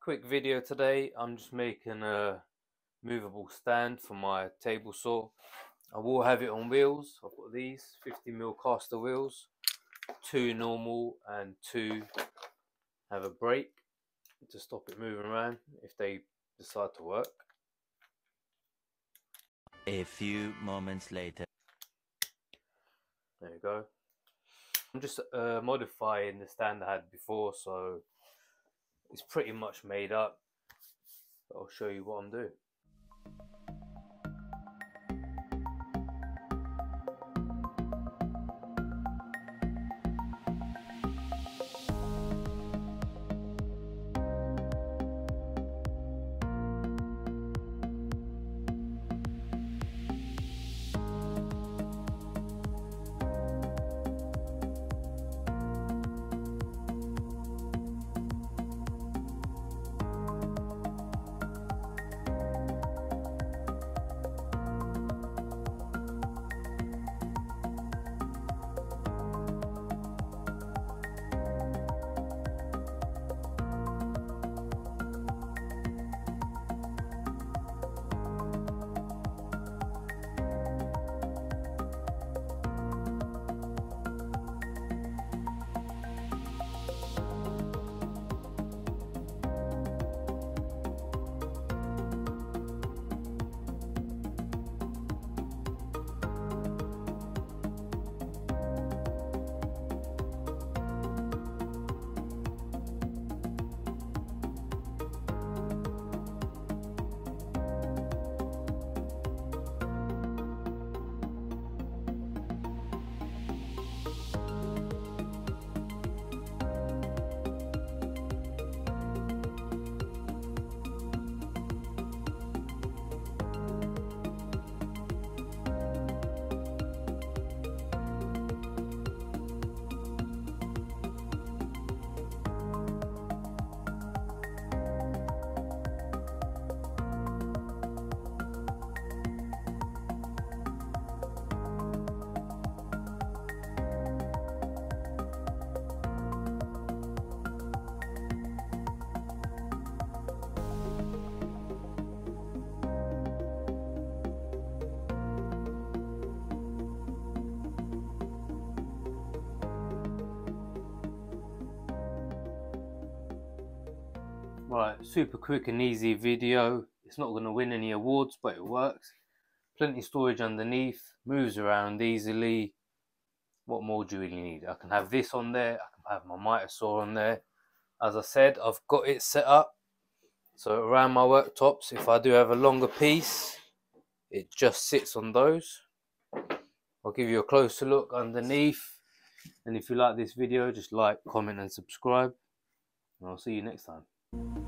Quick video today. I'm just making a movable stand for my table saw. I will have it on wheels. I've got these 50mm caster wheels, 2 normal and 2 have a brake to stop it moving around if they decide to work. A few moments later. There you go. I'm just modifying the stand I had before, so it's pretty much made up. I'll show you what I'm doing. Right, super quick and easy video. It's not going to win any awards, but it works. Plenty of storage underneath, moves around easily. What more do you really need? I can have this on there, I can have my miter saw on there. As I said, I've got it set up so around my worktops, if I do have a longer piece, it just sits on those. I'll give you a closer look underneath, and if you like this video, just like, comment and subscribe, and I'll see you next time.